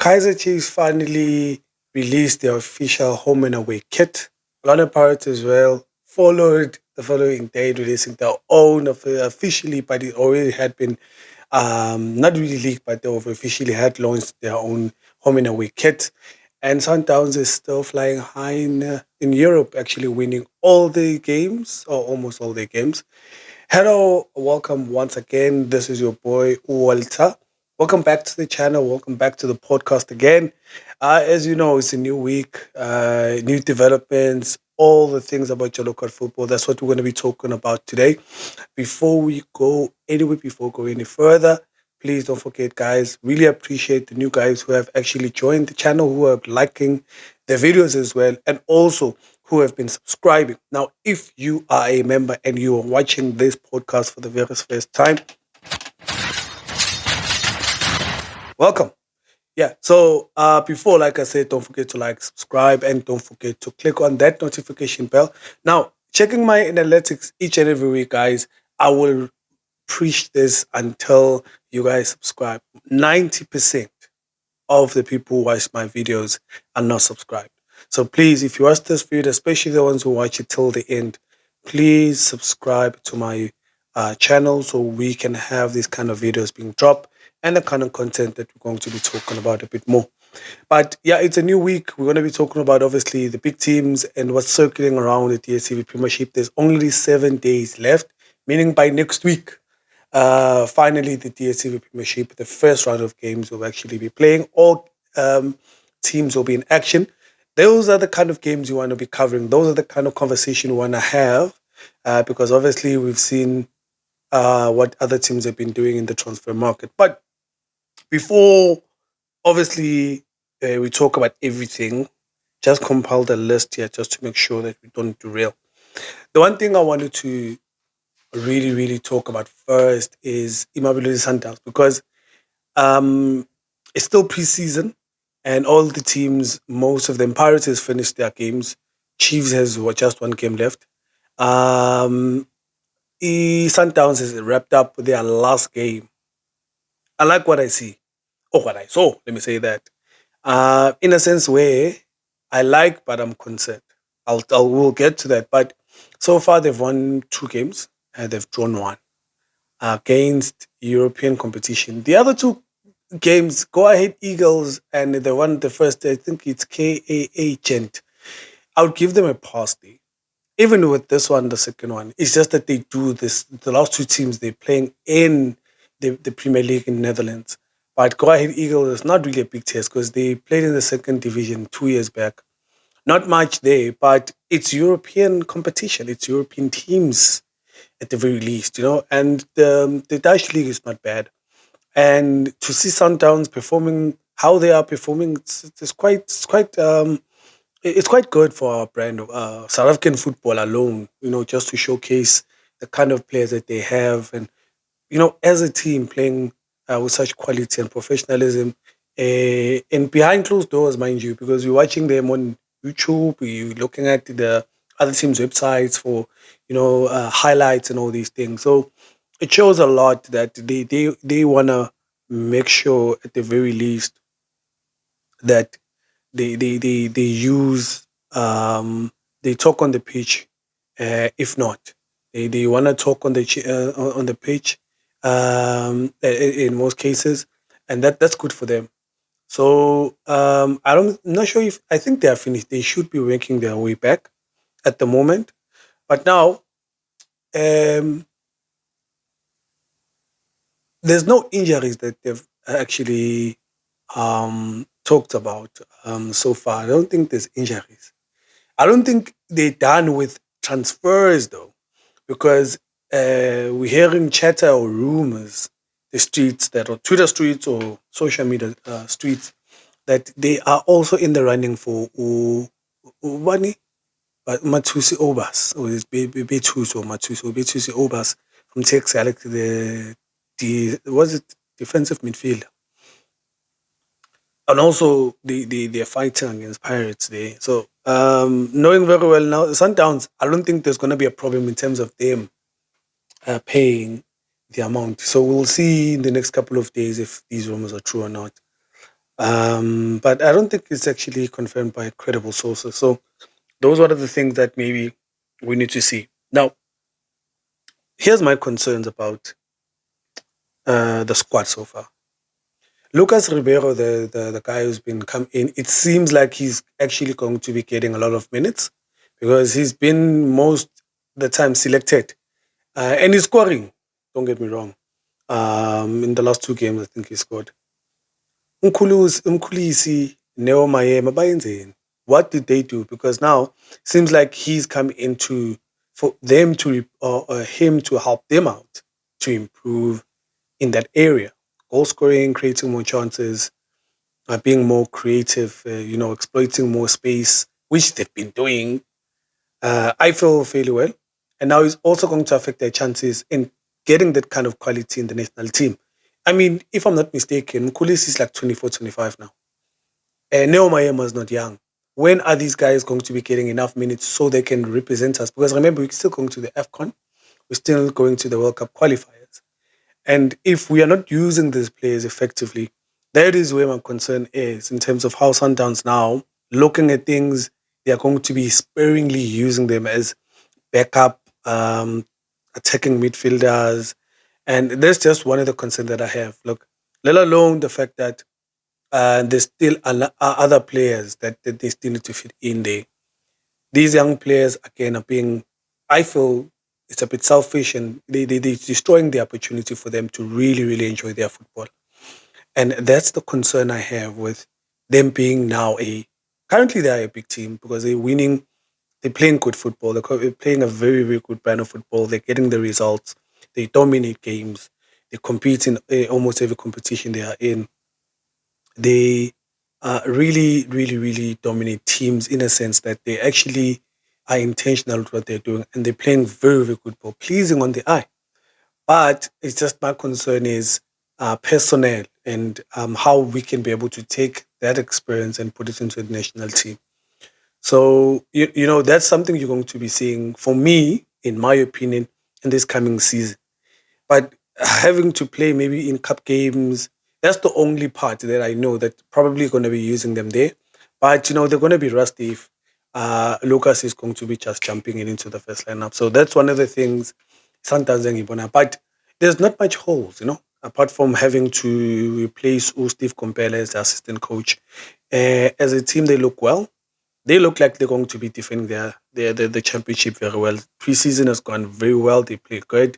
Kaizer Chiefs finally released their official home and away kit. Orlando Pirates as well followed the following day, releasing their own officially, but it already had been not really leaked, but they have officially had launched their own home and away kit. And Sundowns is still flying high in Europe, actually winning all the games or almost all the games. Hello, welcome once again. This is your boy Walter. Welcome back to the channel. Welcome back to the podcast again. As you know, it's a new week, new developments, all the things about your local football. That's what we're going to be talking about today. Before we go anywhere, before we go any further, please don't forget, guys. Really appreciate the new guys who have actually joined the channel, who are liking the videos as well, and also who have been subscribing. Now, if you are a member and you are watching this podcast for the very first time, welcome. Yeah, so before, like I said, don't forget to like, subscribe, and don't forget to click on that notification bell. Now, checking my analytics each and every week, guys, I will preach this until you guys subscribe. 90% of the people who watch my videos are not subscribed. So please, if you watch this video, especially the ones who watch it till the end, please subscribe to my channel so we can have these kind of videos being dropped and the kind of content that we're going to be talking about a bit more. But yeah, it's a new week. We're going to be talking about obviously the big teams and what's circling around the DSTV Premiership. There's only 7 days left, meaning by next week, finally the DSTV Premiership, the first round of games will actually be playing. All teams will be in action. Those are the kind of games you want to be covering. Those are the kind of conversation you want to have, because obviously we've seen what other teams have been doing in the transfer market. But before, obviously, we talk about everything, just compiled a list here just to make sure that we don't derail. The one thing I wanted to really, really talk about first is Immaculate Sundowns because um, it's still preseason and all the teams, most of them, Pirates has finished their games. Chiefs has just one game left. Um, Sundowns has wrapped up their last game. I like what I see. Oh, what I saw, let me say that. In a sense where I like, but I'm concerned. We'll get to that. But so far, they've won two games and they've drawn one against European competition. The other two games, Go Ahead Eagles and the one, the first, I think it's KA Gent. I would give them a pass there. Even with this one, the second one, it's just that they do this. The last two teams they're playing in the Premier League in Netherlands. But Go Ahead Eagles is not really a big test because they played in the second division 2 years back. Not much there, but it's European competition. It's European teams at the very least, And the Dutch league is not bad. And to see Sundowns performing how they are performing, it's quite good for our brand of South African football alone. Just to showcase the kind of players that they have, and as a team playing with such quality and professionalism, and behind closed doors, mind you, because you're watching them on YouTube, you're looking at the other teams' websites for highlights and all these things. So it shows a lot that they wanna make sure at the very least that they use they talk on the pitch. If not, they want to talk on on the pitch, in most cases, and that's good for them. So I'm not sure if I think they are finished. They should be working their way back at the moment, but now um, there's no injuries that they've actually talked about so far. I don't think there's injuries. I don't think they're done with transfers though, because we're hearing chatter or rumors, the streets that or Twitter streets or social media streets, that they are also in the running for Ubani, but Matusi Obas, or is Betus or Matusi or Betusi Obas from Tex Alex, the was it defensive midfielder, and also they're fighting against Pirates there. So knowing very well now, Sundowns, I don't think there's going to be a problem in terms of them paying the amount. So we'll see in the next couple of days if these rumors are true or not. But I don't think it's actually confirmed by credible sources. So those are the things that maybe we need to see. Now, here's my concerns about the squad so far. Lucas Ribeiro, the guy who's been come in, it seems like he's actually going to be getting a lot of minutes because he's been most the time selected and he's scoring. Don't get me wrong. In the last two games, I think he scored. Umkhulisi, Neo Mayema, bayenzeni? What did they do? Because now seems like he's come into for them to or him to help them out to improve in that area. Goal scoring, creating more chances, being more creative, exploiting more space, which they've been doing. I feel fairly well. And now it's also going to affect their chances in getting that kind of quality in the national team. I mean, if I'm not mistaken, Kulis is like 24, 25 now. Neo Mayema is not young. When are these guys going to be getting enough minutes so they can represent us? Because remember, we're still going to the AFCON, we're still going to the World Cup qualifiers. And if we are not using these players effectively, that is where my concern is in terms of how Sundowns now, looking at things, they are going to be sparingly using them as backup attacking midfielders. And that's just one of the concerns that I have. Look, let alone the fact that there's still other players that they still need to fit in there. These young players, again, are being, I feel, it's a bit selfish and they're destroying the opportunity for them to really, really enjoy their football. And that's the concern I have with them being now currently they are a big team because they're winning, they're playing good football, they're playing a very, very good brand of football, they're getting the results, they dominate games, they compete in almost every competition they are in. They really, really, really dominate teams in a sense that they actually are intentional with what they're doing and they're playing very, very good ball, pleasing on the eye. But it's just my concern is personnel and how we can be able to take that experience and put it into the national team. So, that's something you're going to be seeing for me, in my opinion, in this coming season. But having to play maybe in cup games, that's the only part that I know that probably going to be using them there. But they're going to be rusty if Lucas is going to be just jumping in into the first lineup. So that's one of the things sometimes ngibona. But there's not much holes, apart from having to replace Steve Compella as the assistant coach. As a team, they look well. They look like they're going to be defending the championship very well. Preseason has gone very well. They play good.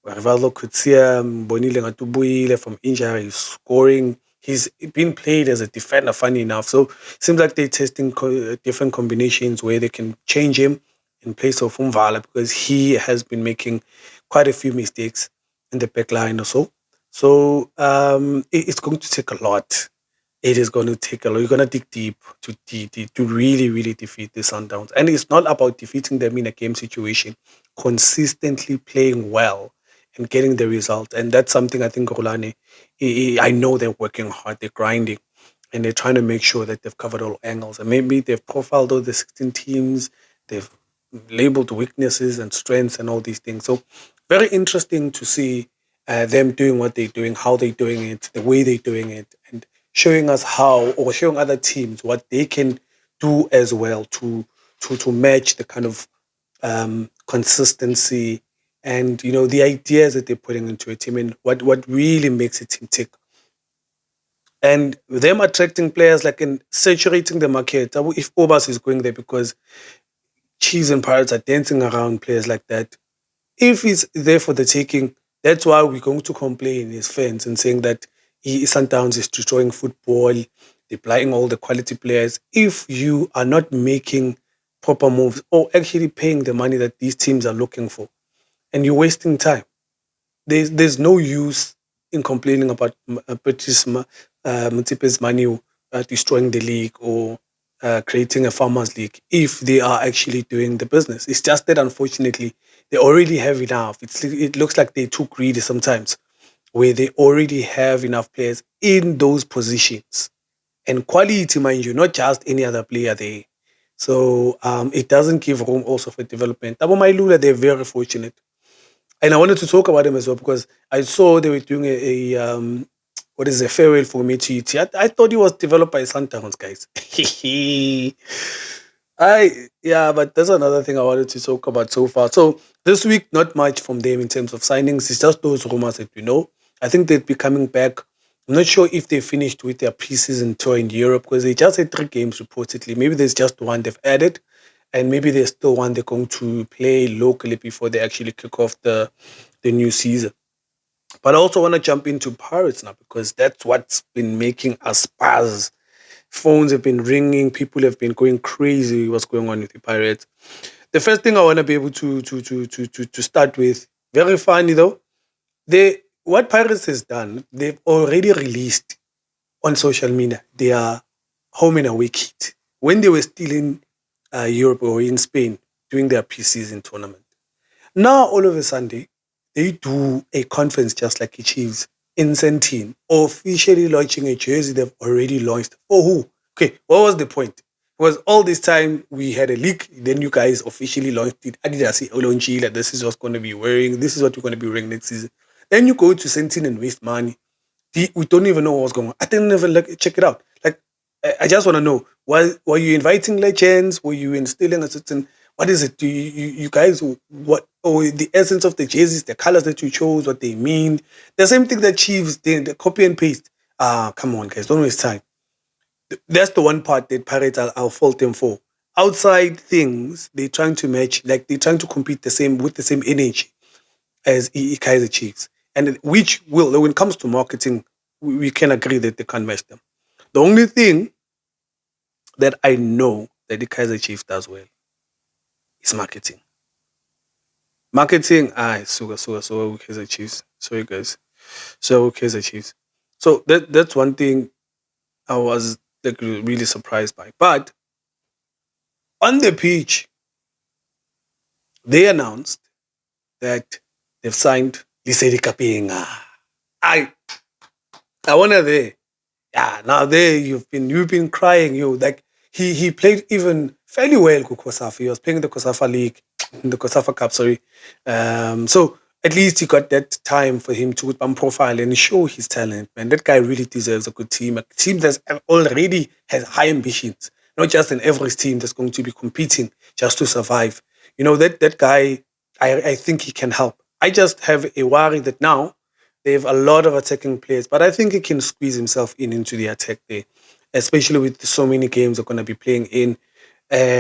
Rivaldo Kutsia, Bonile Ngatubuyile from injury, he's scoring. He's been played as a defender, funny enough. So it seems like they're testing different combinations where they can change him in place of Umvala because he has been making quite a few mistakes in the back line or so. So it's going to take a lot. It is going to take a lot. You're going to dig deep to really, really defeat the Sundowns. And it's not about defeating them in a game situation, consistently playing well and getting the result. And that's something I think Rolane, I know they're working hard, they're grinding, and they're trying to make sure that they've covered all angles. And maybe they've profiled all the 16 teams, they've labeled weaknesses and strengths and all these things. So very interesting to see them doing what they're doing, how they're doing it, the way they're doing it, and showing us how, or showing other teams what they can do as well to match the kind of consistency and the ideas that they're putting into a team and what really makes a team tick. And them attracting players like and saturating the market. If Obas is going there because Chiefs and Pirates are dancing around players like that, if he's there for the taking, that's why we're going to complain as fans and saying that Sundowns is destroying football, deploying all the quality players. If you are not making proper moves or actually paying the money that these teams are looking for, and you're wasting time, there's no use in complaining about British Mutipe's money destroying the league or creating a farmers league if they are actually doing the business. It's just that unfortunately they already have enough. It looks like they're too greedy sometimes, where they already have enough players in those positions and quality, mind you, not just any other player there. So it doesn't give room also for development. Tabo Mailula, they're very fortunate and I wanted to talk about them as well because I saw they were doing what is a farewell for me to UT. I thought he was developed by Sundowns, guys. Yeah, but that's another thing I wanted to talk about so far. So this week, not much from them in terms of signings. It's just those rumors that we know. I think they'd be coming back. I'm not sure if they finished with their preseason tour in Europe because they just had 3 games reportedly. Maybe there's just one they've added, and maybe there's still one they're going to play locally before they actually kick off the new season. But I also want to jump into Pirates now because that's what's been making us buzz. Phones have been ringing. People have been going crazy. What's going on with the Pirates? The first thing I want to be able to start with, very funny though. They what Pirates has done, they've already released on social media their home and away kit when they were still in Europe or in Spain doing their preseason tournament. Now, all of a sudden, they do a conference just like the Chiefs in Sentin, officially launching a jersey they've already launched. For who? Okay, what was the point? Because all this time we had a leak, then you guys officially launched it. Adidas Olonchi, like this is what's going to be wearing, this is what you're going to be wearing next season. Then you go to Sentin and waste money. We don't even know what's going on. I didn't even check it out. Like, I just want to know, were you inviting legends? Were you instilling a certain, what is it? Do you guys, what, or the essence of the jerseys, the colors that you chose, what they mean? The same thing that Chiefs did, the copy and paste. Come on, guys, don't waste time. That's the one part that Pirates, I'll fault them for. Outside things, they're trying to match, like they're trying to compete the same with the same energy as Kaizer Chiefs. And which will, when it comes to marketing, we can agree that they can't match them. The only thing that I know that the Kaizer Chiefs does well is marketing. Marketing, so Kaizer Chiefs. Sorry guys. So Kaizer Chiefs. So that's one thing I was like really surprised by. But on the pitch, they announced that they've signed Lisedi Kapinga. I I wanna there. Yeah, now there you've been crying, like he played even fairly well with Kosafa. He was playing in the Kosafa League, in the Kosafa Cup, sorry. So at least he got that time for him to put on profile and show his talent. Man, that guy really deserves a good team. A team that already has high ambitions, not just an average team that's going to be competing just to survive. That guy, I think he can help. I just have a worry that now they have a lot of attacking players, but I think he can squeeze himself into the attack there, especially with so many games they're going to be playing in.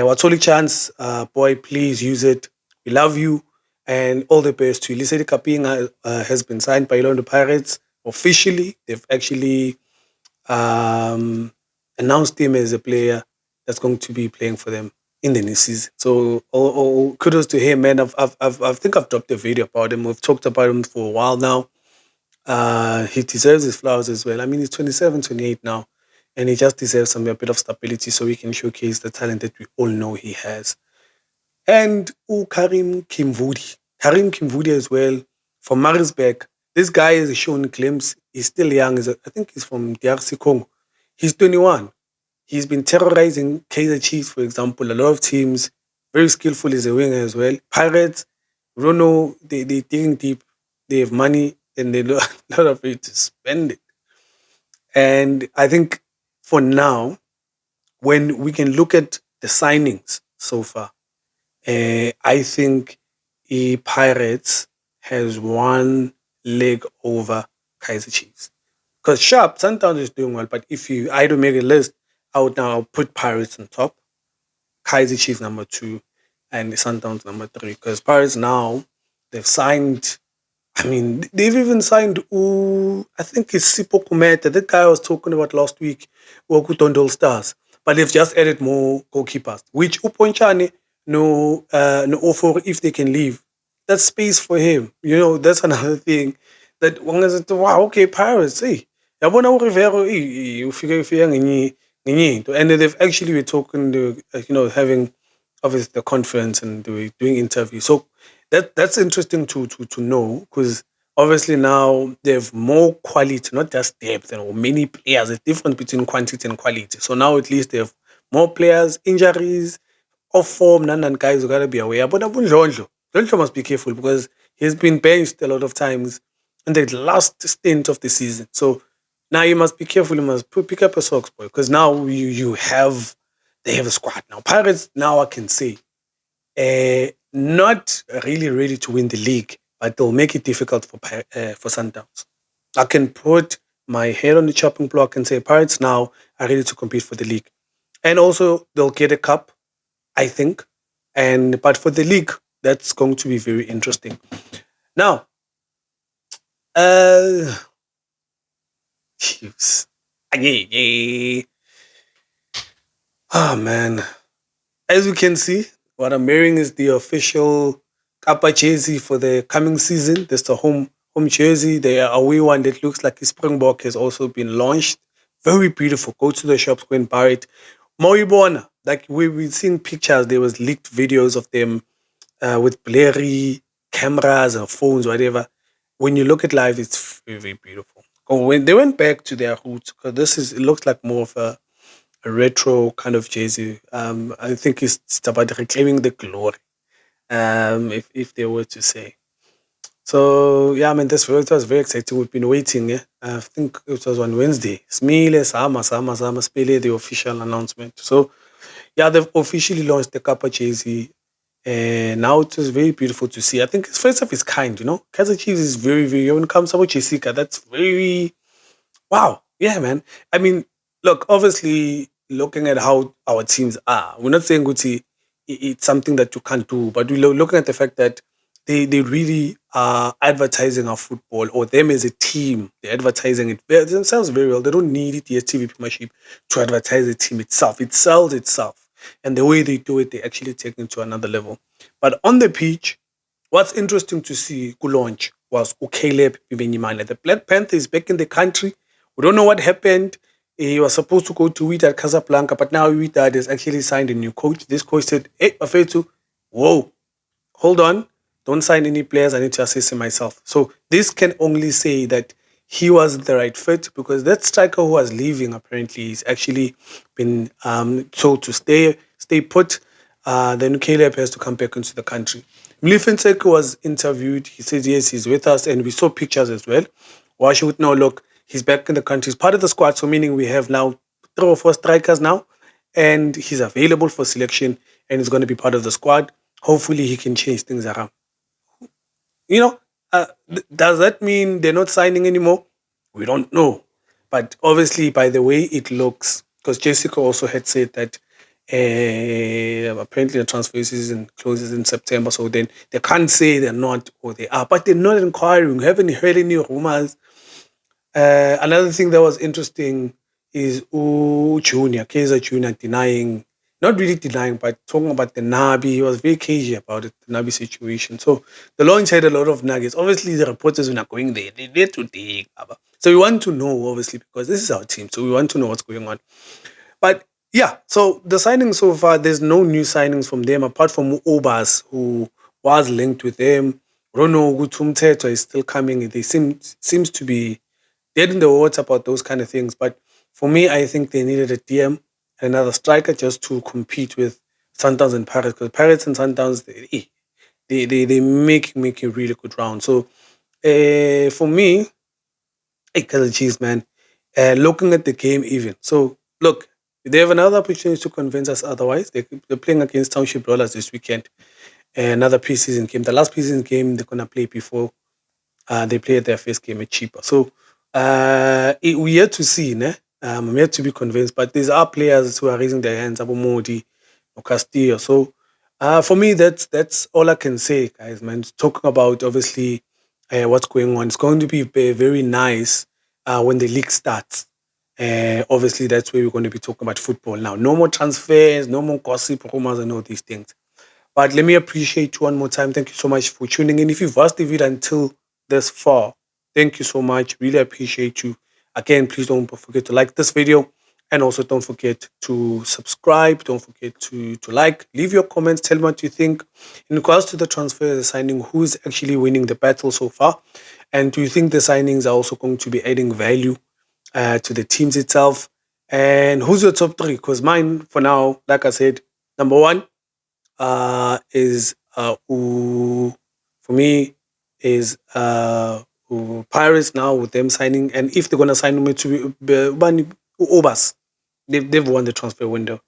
What's only chance, boy, please use it. We love you and all the best to you. Lisedi Kapinga has been signed by Orlando Pirates officially. They've actually um, announced him as a player that's going to be playing for them in the new season. So, kudos to him, man. I think I've dropped a video about him. We've talked about him for a while now. He deserves his flowers as well. I mean, he's 27, 28 now, and he just deserves a bit of stability so he can showcase the talent that we all know he has. And Karim Kimvudi. Karim Kimvudi as well from Maritzburg. This guy has shown glimpse. He's still young. I think he's from DRC Congo. He's 21. He's been terrorizing Kaizer Chiefs, for example, a lot of teams. Very skillful as a winger as well. Pirates, we don't know, they digging deep. They have money and they know a lot of it to spend it. And I think for now, when we can look at the signings so far, I think Pirates has one leg over Kaizer Chiefs. Because Sharp, Sundowns is doing well, but if I had to make a list, I would now put Pirates on top, Kaizer Chiefs number two, and Sundowns number three. Because Pirates now, they've signed, I mean, they've even signed, I think it's Sipo Kumeta, that guy I was talking about last week, Wakutondol Stars. But they've just added more goalkeepers, which Uponchane, no offer if they can leave. That's space for him. That's another thing. That one is, wow, okay, Pirates, hey. Yabona uRivero, ufike ngenye into. And they've actually been talking to, having obviously the conference and doing interviews. So that's interesting to know because obviously now they have more quality, not just depth and many players. There's difference between quantity and quality. So now at least they have more players, injuries, off form, none guys who gotta be aware. But Ndlondlo must be careful because he's been benched a lot of times in the last stint of the season. So Now you must be careful. You must pick up your socks, boy, because now you have they have a squad now. Pirates now I can say not really ready to win the league, but they'll make it difficult for Sundowns. I can put my head on the chopping block and say Pirates now are ready to compete for the league, and also they'll get a cup, I think. And but for the league, that's going to be very interesting. Now, uh, Chiefs. Oh man, as you can see, what I'm wearing is the official Kappa jersey for the coming season. That's the home jersey. The away one that looks like a Springbok has also been launched. Very beautiful. Go to the shops, go and buy it. Moibona, like we've seen pictures, there was leaked videos of them with blurry cameras or phones, whatever. When you look at live, it's very, very beautiful. Oh, when they went back to their roots, because this is it looks like more of a retro kind of jersey. I think it's about reclaiming the glory. If they were to say. So yeah, I mean it was very exciting. We've been waiting. Yeah? I think it was on Wednesday. Smile Sama Spele, the official announcement. So yeah, they've officially launched the Kappa jersey. And now it was very beautiful to see. I think it's first of its kind, you know. Kaizer Chiefs is very, very when it comes to Jessica, that's very wow. Yeah, man. I mean, look, obviously, looking at how our teams are, we're not saying Gucci it's something that you can't do, but we're looking at the fact that they really are advertising our football or them as a team. They're advertising it themselves very well. They don't need it, the TV Premiership, to advertise the team itself. It sells itself. And the way they do it, they actually take it to another level. But on the pitch, what's interesting to see launch was Caleb Bibenyimana. The Black Panther is back in the country. We don't know what happened. He was supposed to go to Wydad Casablanca, but now Wydad has actually signed a new coach. This coach said, "Hey, Afetu, whoa, hold on, don't sign any players. I need to assess him myself." So this can only say that he wasn't the right fit because that striker who was leaving apparently is actually been told to stay put. Then Caleb has to come back into the country. Mlifensek was interviewed. He says yes, he's with us, and we saw pictures as well. Washi would now look. He's back in the country. He's part of the squad, so meaning we have now 3 or 4 strikers now, and he's available for selection, and he's going to be part of the squad. Hopefully, he can change things around. You know, does that mean they're not signing anymore? We don't know. But obviously, by the way it looks, because Jessica also had said that apparently the transfer season closes in September, so then they can't say they're not or they are, but they're not inquiring. We haven't heard any rumors. Another thing that was interesting is Kaizer Junior denying, not really denying, but talking about the Nabi. He was very cagey about it, the Nabi situation. So the launch had a lot of nuggets. Obviously, the reporters were not going there. They need to dig. So we want to know, obviously, because this is our team. So we want to know what's going on. But yeah, so the signings so far, there's no new signings from them apart from Obas, who was linked with them. Rono Gutumteto is still coming. They seems to be dead in the water about those kind of things. But for me, I think they needed a DM, another striker, just to compete with Sundowns and Pirates. Because Pirates and Sundowns, they make a really good round. So for me, Kaizer Chiefs, man, looking at the game even. So look, they have another opportunity to convince us otherwise. They're playing against Township Rollers this weekend. Another preseason game. The last preseason game they're gonna play before they played their first game at cheaper. So we yet to see, ne? I'm yet to be convinced, but these are players who are raising their hands, Abu Modi, Castillo. So for me, that's all I can say, guys, man. Talking about obviously what's going on. It's going to be very nice when the league starts. Obviously, that's where we're going to be talking about football now. No more transfers, no more gossip, rumors, and all these things. But let me appreciate you one more time. Thank you so much for tuning in. If you've watched the video until this far, thank you so much. Really appreciate you. Again, please don't forget to like this video. And also don't forget to subscribe. Don't forget to like. Leave your comments. Tell me what you think. In regards to the transfer, the signing, who's actually winning the battle so far? And do you think the signings are also going to be adding value to the teams itself? And who's your top three? Because mine, for now, like I said, number one, is for me is Pirates now with them signing, and if they're gonna sign me to Obas, they've won the transfer window.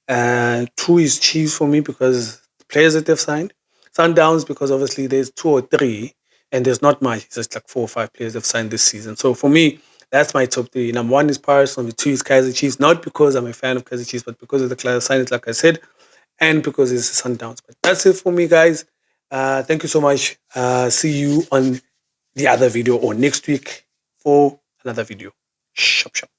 Two is Chiefs for me because the players that they've signed. Sundowns because obviously there's two or three, and there's not much. It's just like 4 or 5 players they've signed this season. So for me, that's my top three. Number one is Pirates. Number two is Kaizer Chiefs. Not because I'm a fan of Kaizer Chiefs, but because of the class signings, like I said, and because it's Sundowns. But that's it for me, guys. Thank you so much. See you on the other video or next week for another video. Shop, shop.